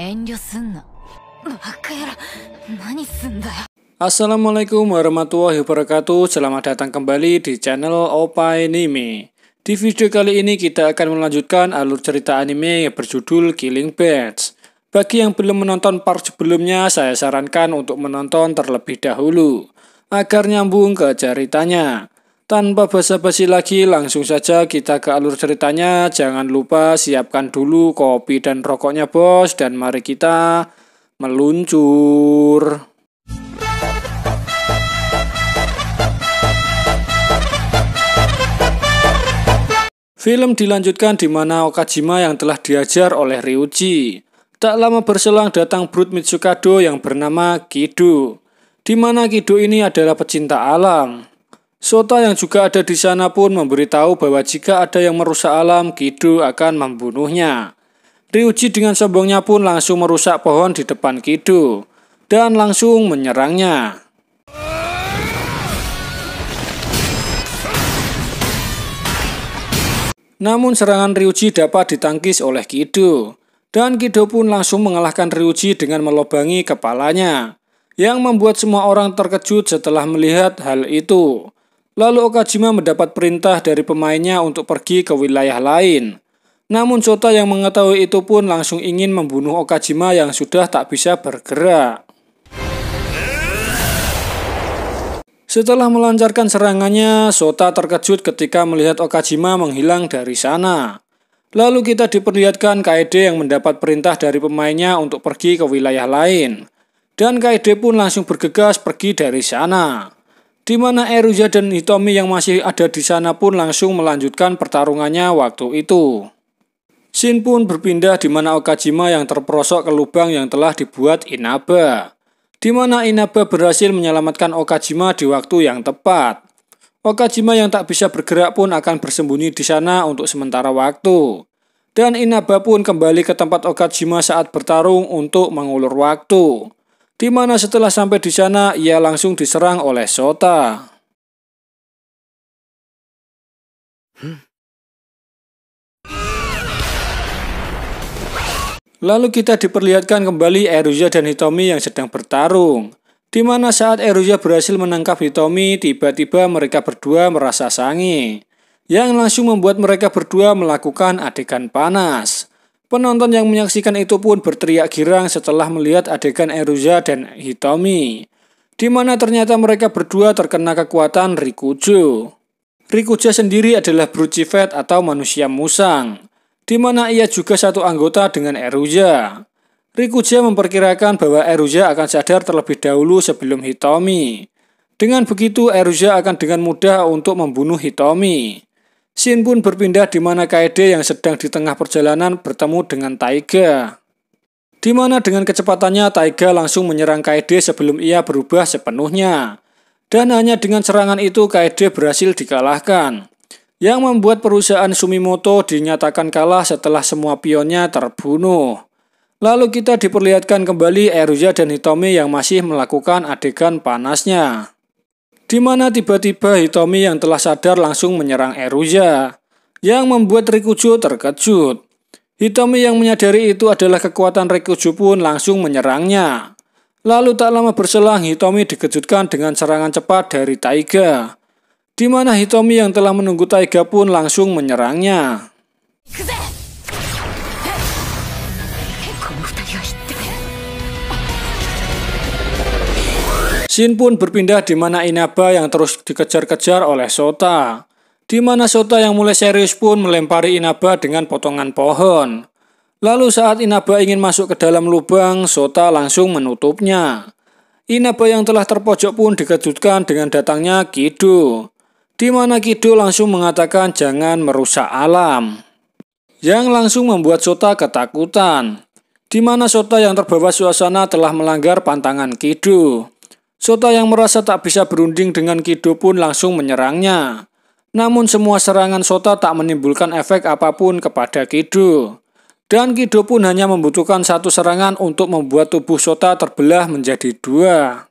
遠慮すんな。バカ野郎、何すんだよ。 Assalamualaikum warahmatullahi wabarakatuh. Selamat datang kembali di channel Opai Anime. Di video kali ini kita akan melanjutkan alur cerita anime berjudul Killing Birds. Bagi yang belum menonton part sebelumnya, saya sarankan untuk menonton terlebih dahulu agar nyambung ke ceritanya. Tanpa basa-basi lagi, langsung saja kita ke alur ceritanya. Jangan lupa siapkan dulu kopi dan rokoknya bos, dan mari kita meluncur. Film dilanjutkan di mana Okajima yang telah diajar oleh Ryuji. Tak lama berselang datang Brute Mitsukado yang bernama Kido, di mana Kido ini adalah pecinta alam. Sota yang juga ada di sana pun memberitahu bahwa jika ada yang merusak alam, Kido akan membunuhnya. Ryuji dengan sombongnya pun langsung merusak pohon di depan Kido dan langsung menyerangnya. Namun serangan Ryuji dapat ditangkis oleh Kido, dan Kido pun langsung mengalahkan Ryuji dengan melobangi kepalanya, yang membuat semua orang terkejut setelah melihat hal itu. Lalu Okajima mendapat perintah dari pemainnya untuk pergi ke wilayah lain. Namun Sota yang mengetahui itu pun langsung ingin membunuh Okajima yang sudah tak bisa bergerak. Setelah melancarkan serangannya, Sota terkejut ketika melihat Okajima menghilang dari sana. Lalu kita diperlihatkan Kaede yang mendapat perintah dari pemainnya untuk pergi ke wilayah lain. Dan Kaede pun langsung bergegas pergi dari sana. Di mana Eruya dan Hitomi yang masih ada di sana pun langsung melanjutkan pertarungannya waktu itu. Scene pun berpindah di mana Okajima yang terperosok ke lubang yang telah dibuat Inaba, di mana Inaba berhasil menyelamatkan Okajima di waktu yang tepat. Okajima yang tak bisa bergerak pun akan bersembunyi di sana untuk sementara waktu. Dan Inaba pun kembali ke tempat Okajima saat bertarung untuk mengulur waktu. Di mana setelah sampai di sana, ia langsung diserang oleh Sota. Lalu kita diperlihatkan kembali Eruya dan Hitomi yang sedang bertarung. Di mana saat Eruya berhasil menangkap Hitomi, tiba-tiba mereka berdua merasa sange, yang langsung membuat mereka berdua melakukan adegan panas. Penonton yang menyaksikan itu pun berteriak girang setelah melihat adegan Eruya dan Hitomi, di mana ternyata mereka berdua terkena kekuatan Rikujo. Rikujo sendiri adalah Brute Chieftain atau manusia musang, di mana ia juga satu anggota dengan Eruya. Rikujo memperkirakan bahwa Eruya akan sadar terlebih dahulu sebelum Hitomi. Dengan begitu, Eruya akan dengan mudah untuk membunuh Hitomi. Scene pun berpindah di mana Kaede yang sedang di tengah perjalanan bertemu dengan Taiga, di mana dengan kecepatannya Taiga langsung menyerang Kaede sebelum ia berubah sepenuhnya. Dan hanya dengan serangan itu Kaede berhasil dikalahkan, yang membuat perusahaan Sumimoto dinyatakan kalah setelah semua pionnya terbunuh. Lalu kita diperlihatkan kembali Eruya dan Hitomi yang masih melakukan adegan panasnya, di mana tiba-tiba Hitomi yang telah sadar langsung menyerang Eruya, yang membuat Rikujo terkejut. Hitomi yang menyadari itu adalah kekuatan Rikujo pun langsung menyerangnya. Lalu tak lama berselang Hitomi dikejutkan dengan serangan cepat dari Taiga, di mana Hitomi yang telah menunggu Taiga pun langsung menyerangnya. Scene pun berpindah di mana Inaba yang terus dikejar-kejar oleh Sota, di mana Sota yang mulai serius pun melempari Inaba dengan potongan pohon. Lalu saat Inaba ingin masuk ke dalam lubang, Sota langsung menutupnya. Inaba yang telah terpojok pun dikejutkan dengan datangnya Kido, di mana Kido langsung mengatakan jangan merusak alam, yang langsung membuat Sota ketakutan, di mana Sota yang terbawa suasana telah melanggar pantangan Kido. Sota yang merasa tak bisa berunding dengan Kido pun langsung menyerangnya. Namun semua serangan Sota tak menimbulkan efek apapun kepada Kido. Dan Kido pun hanya membutuhkan satu serangan untuk membuat tubuh Sota terbelah menjadi dua.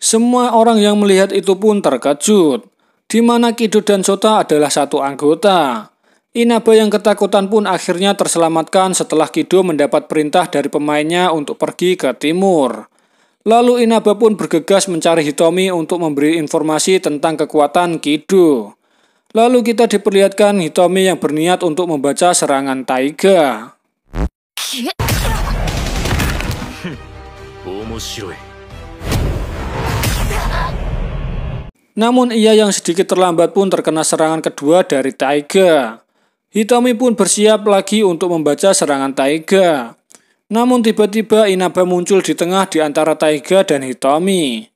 Semua orang yang melihat itu pun terkejut, di mana Kido dan Sota adalah satu anggota, Inaba yang ketakutan pun akhirnya terselamatkan setelah Kido mendapat perintah dari pemainnya untuk pergi ke timur. Lalu Inaba pun bergegas mencari Hitomi untuk memberi informasi tentang kekuatan Kido. Lalu kita diperlihatkan Hitomi yang berniat untuk membaca serangan Taiga. Namun ia yang sedikit terlambat pun terkena serangan kedua dari Taiga. Hitomi pun bersiap lagi untuk membaca serangan Taiga. Namun tiba-tiba Inaba muncul di tengah di antara Taiga dan Hitomi.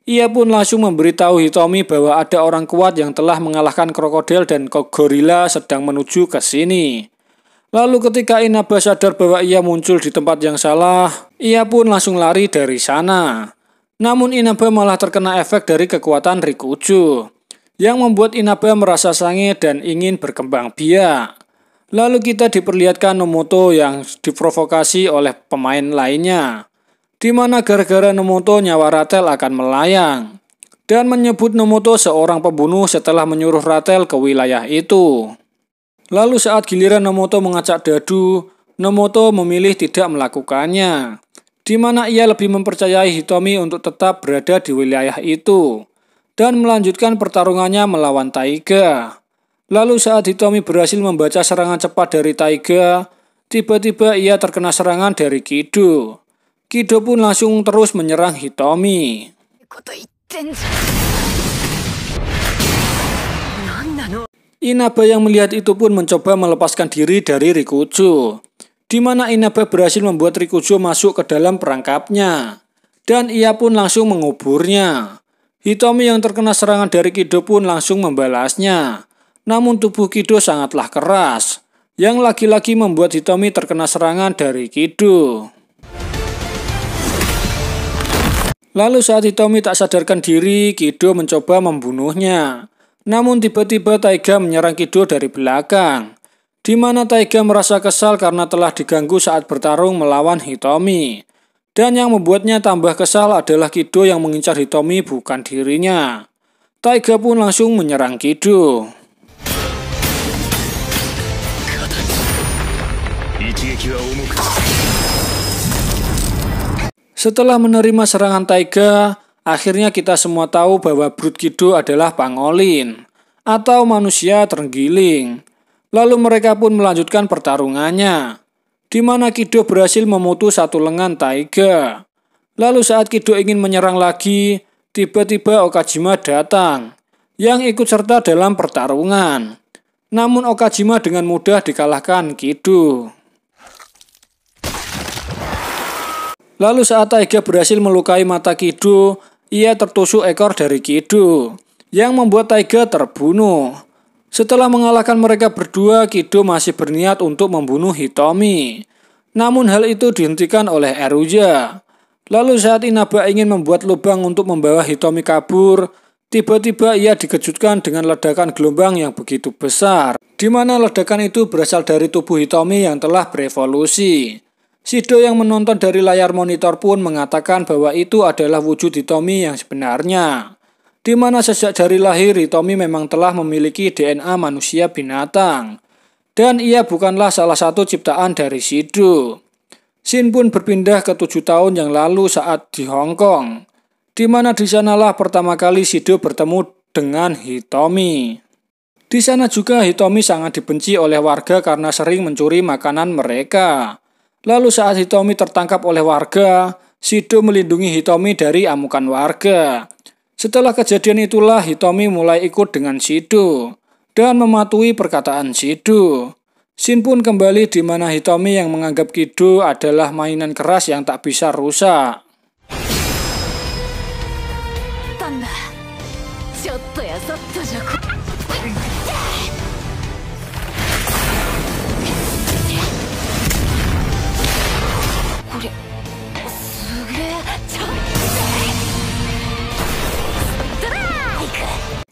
Ia pun langsung memberitahu Hitomi bahwa ada orang kuat yang telah mengalahkan krokodil dan gorila sedang menuju ke sini. Lalu ketika Inaba sadar bahwa ia muncul di tempat yang salah, ia pun langsung lari dari sana. Namun Inaba malah terkena efek dari kekuatan Rikuju, yang membuat Inaba merasa sange dan ingin berkembang biak. Lalu kita diperlihatkan Nomoto yang diprovokasi oleh pemain lainnya, di mana gara-gara Nomoto nyawa Ratel akan melayang, dan menyebut Nomoto seorang pembunuh setelah menyuruh Ratel ke wilayah itu. Lalu saat giliran Nomoto mengacak dadu, Nomoto memilih tidak melakukannya, di mana ia lebih mempercayai Hitomi untuk tetap berada di wilayah itu dan melanjutkan pertarungannya melawan Taiga. Lalu saat Hitomi berhasil membaca serangan cepat dari Taiga, tiba-tiba ia terkena serangan dari Kido. Kido pun langsung terus menyerang Hitomi. Inaba yang melihat itu pun mencoba melepaskan diri dari Rikuju, di mana Inaba berhasil membuat Rikuju masuk ke dalam perangkapnya, dan ia pun langsung menguburnya. Hitomi yang terkena serangan dari Kido pun langsung membalasnya. Namun tubuh Kido sangatlah keras, yang lagi-lagi membuat Hitomi terkena serangan dari Kido. Lalu saat Hitomi tak sadarkan diri, Kido mencoba membunuhnya. Namun tiba-tiba Taiga menyerang Kido dari belakang, di mana Taiga merasa kesal karena telah diganggu saat bertarung melawan Hitomi. Dan yang membuatnya tambah kesal adalah Kido yang mengincar Hitomi bukan dirinya. Taiga pun langsung menyerang Kido. Setelah menerima serangan Taiga, akhirnya kita semua tahu bahwa Brute Kido adalah Pangolin, atau manusia terenggiling. Lalu mereka pun melanjutkan pertarungannya, di mana Kido berhasil memutus satu lengan Taiga. Lalu saat Kido ingin menyerang lagi, tiba-tiba Okajima datang, yang ikut serta dalam pertarungan. Namun Okajima dengan mudah dikalahkan Kido. Lalu saat Taiga berhasil melukai mata Kido, ia tertusuk ekor dari Kido, yang membuat Taiga terbunuh. Setelah mengalahkan mereka berdua, Kido masih berniat untuk membunuh Hitomi. Namun hal itu dihentikan oleh Eruja. Lalu saat Inaba ingin membuat lubang untuk membawa Hitomi kabur, tiba-tiba ia dikejutkan dengan ledakan gelombang yang begitu besar, di mana ledakan itu berasal dari tubuh Hitomi yang telah berevolusi. Shido yang menonton dari layar monitor pun mengatakan bahwa itu adalah wujud Hitomi yang sebenarnya, di mana sejak dari lahir Hitomi memang telah memiliki DNA manusia binatang, dan ia bukanlah salah satu ciptaan dari Shido. Shin pun berpindah ke 7 tahun yang lalu saat di Hong Kong, di mana di sanalah pertama kali Shido bertemu dengan Hitomi. Di sana juga Hitomi sangat dibenci oleh warga karena sering mencuri makanan mereka. Lalu saat Hitomi tertangkap oleh warga, Shido melindungi Hitomi dari amukan warga. Setelah kejadian itulah Hitomi mulai ikut dengan Shido dan mematuhi perkataan Shido. Shin pun kembali di mana Hitomi yang menganggap Kido adalah mainan keras yang tak bisa rusak.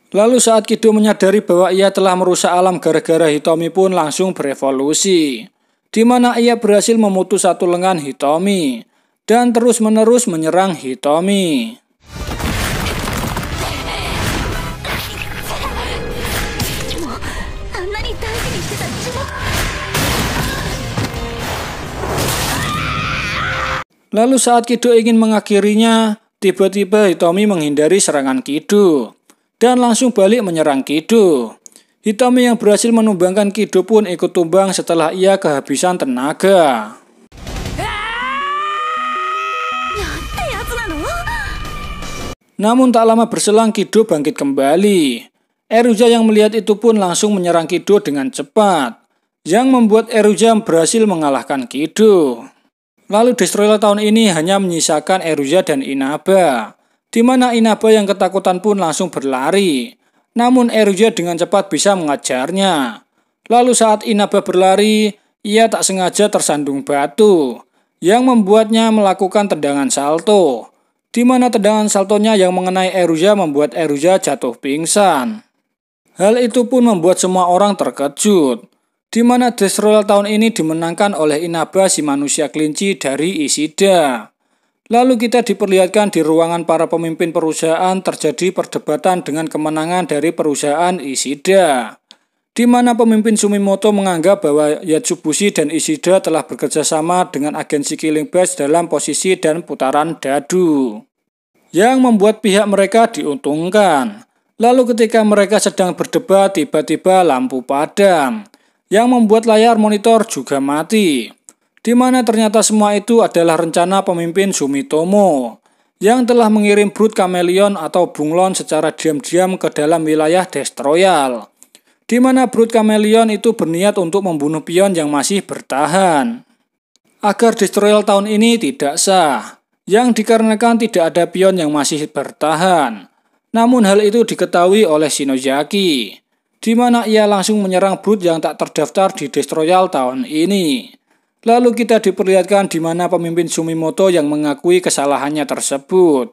Lalu saat Kido menyadari bahwa ia telah merusak alam gara-gara Hitomi pun langsung berevolusi, di mana ia berhasil memutus satu lengan Hitomi dan terus-menerus menyerang Hitomi. Lalu saat Kido ingin mengakhirinya, tiba-tiba Hitomi menghindari serangan Kido dan langsung balik menyerang Kido. Hitomi yang berhasil menumbangkan Kido pun ikut tumbang setelah ia kehabisan tenaga. Namun tak lama berselang Kido bangkit kembali. Eruja yang melihat itu pun langsung menyerang Kido dengan cepat, yang membuat Eruja berhasil mengalahkan Kido. Lalu Destroyer tahun ini hanya menyisakan Eruja dan Inaba, di mana Inaba yang ketakutan pun langsung berlari. Namun Eruja dengan cepat bisa mengajarnya. Lalu saat Inaba berlari, ia tak sengaja tersandung batu, yang membuatnya melakukan tendangan salto, di mana tendangan saltonya yang mengenai Eruja membuat Eruja jatuh pingsan. Hal itu pun membuat semua orang terkejut, di mana Destroyer tahun ini dimenangkan oleh Inaba si manusia kelinci dari Ishida. Lalu kita diperlihatkan di ruangan para pemimpin perusahaan terjadi perdebatan dengan kemenangan dari perusahaan Ishida, di mana pemimpin Sumimoto menganggap bahwa Yatsubushi dan Ishida telah bekerja sama dengan agensi Killing Batch dalam posisi dan putaran dadu, yang membuat pihak mereka diuntungkan. Lalu ketika mereka sedang berdebat, tiba-tiba lampu padam, yang membuat layar monitor juga mati, di mana ternyata semua itu adalah rencana pemimpin Sumitomo yang telah mengirim Brood Chameleon atau bunglon secara diam-diam ke dalam wilayah Destroyer, di mana Brood Chameleon itu berniat untuk membunuh pion yang masih bertahan, agar Destroyer tahun ini tidak sah, yang dikarenakan tidak ada pion yang masih bertahan. Namun hal itu diketahui oleh Shinozaki, di mana ia langsung menyerang Brood yang tak terdaftar di Destroyer tahun ini. Lalu kita diperlihatkan di mana pemimpin Sumimoto yang mengakui kesalahannya tersebut,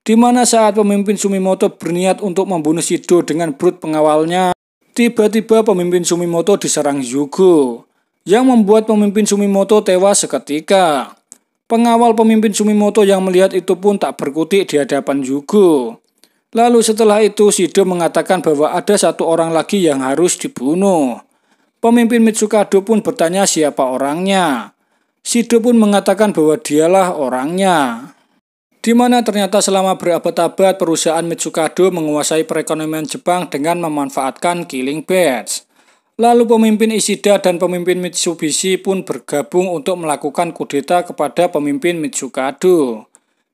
di mana saat pemimpin Sumimoto berniat untuk membunuh Shido dengan Brood pengawalnya, tiba-tiba pemimpin Sumimoto diserang Yugo, yang membuat pemimpin Sumimoto tewas seketika. Pengawal pemimpin Sumimoto yang melihat itu pun tak berkutik di hadapan Yugo. Lalu setelah itu Shido mengatakan bahwa ada satu orang lagi yang harus dibunuh. Pemimpin Mitsukado pun bertanya siapa orangnya. Shido pun mengatakan bahwa dialah orangnya. Di mana ternyata selama berabad-abad perusahaan Mitsukado menguasai perekonomian Jepang dengan memanfaatkan Killing Batch. Lalu pemimpin Ishida dan pemimpin Mitsubishi pun bergabung untuk melakukan kudeta kepada pemimpin Mitsukado,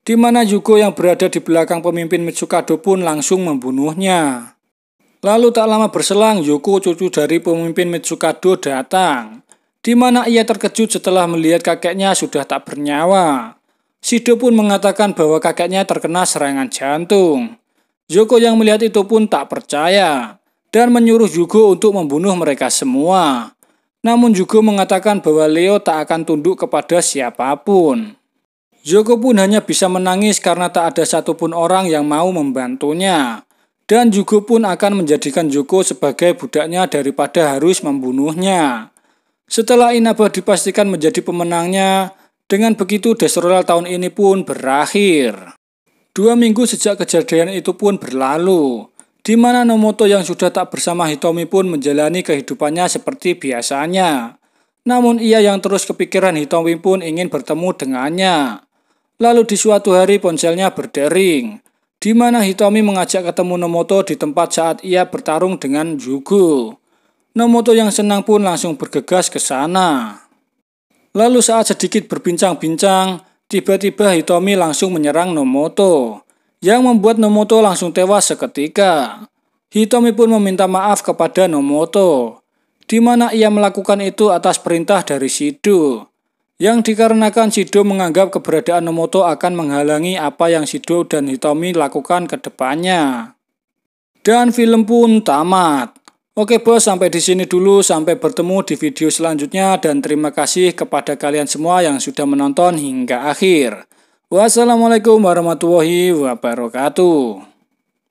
di mana Yugo yang berada di belakang pemimpin Mitsukado pun langsung membunuhnya. Lalu tak lama berselang Yugo, cucu dari pemimpin Mitsukado, datang, di mana ia terkejut setelah melihat kakeknya sudah tak bernyawa. Shido pun mengatakan bahwa kakeknya terkena serangan jantung. Yugo yang melihat itu pun tak percaya dan menyuruh Yugo untuk membunuh mereka semua. Namun Yugo mengatakan bahwa Leo tak akan tunduk kepada siapapun. Yugo pun hanya bisa menangis karena tak ada satupun orang yang mau membantunya. Dan Yugo pun akan menjadikan Yugo sebagai budaknya daripada harus membunuhnya. Setelah Inaba dipastikan menjadi pemenangnya, dengan begitu Destroyer tahun ini pun berakhir. 2 minggu sejak kejadian itu pun berlalu, di mana Nomoto yang sudah tak bersama Hitomi pun menjalani kehidupannya seperti biasanya. Namun ia yang terus kepikiran Hitomi pun ingin bertemu dengannya. Lalu di suatu hari ponselnya berdering, di mana Hitomi mengajak ketemu Nomoto di tempat saat ia bertarung dengan Yugo. Nomoto yang senang pun langsung bergegas ke sana. Lalu saat sedikit berbincang-bincang, tiba-tiba Hitomi langsung menyerang Nomoto, yang membuat Nomoto langsung tewas seketika. Hitomi pun meminta maaf kepada Nomoto, di mana ia melakukan itu atas perintah dari Shido, yang dikarenakan Shido menganggap keberadaan Nomoto akan menghalangi apa yang Shido dan Hitomi lakukan ke depannya. Dan film pun tamat. Oke bos, sampai di sini dulu, sampai bertemu di video selanjutnya dan terima kasih kepada kalian semua yang sudah menonton hingga akhir. Wassalamualaikum warahmatullahi wabarakatuh.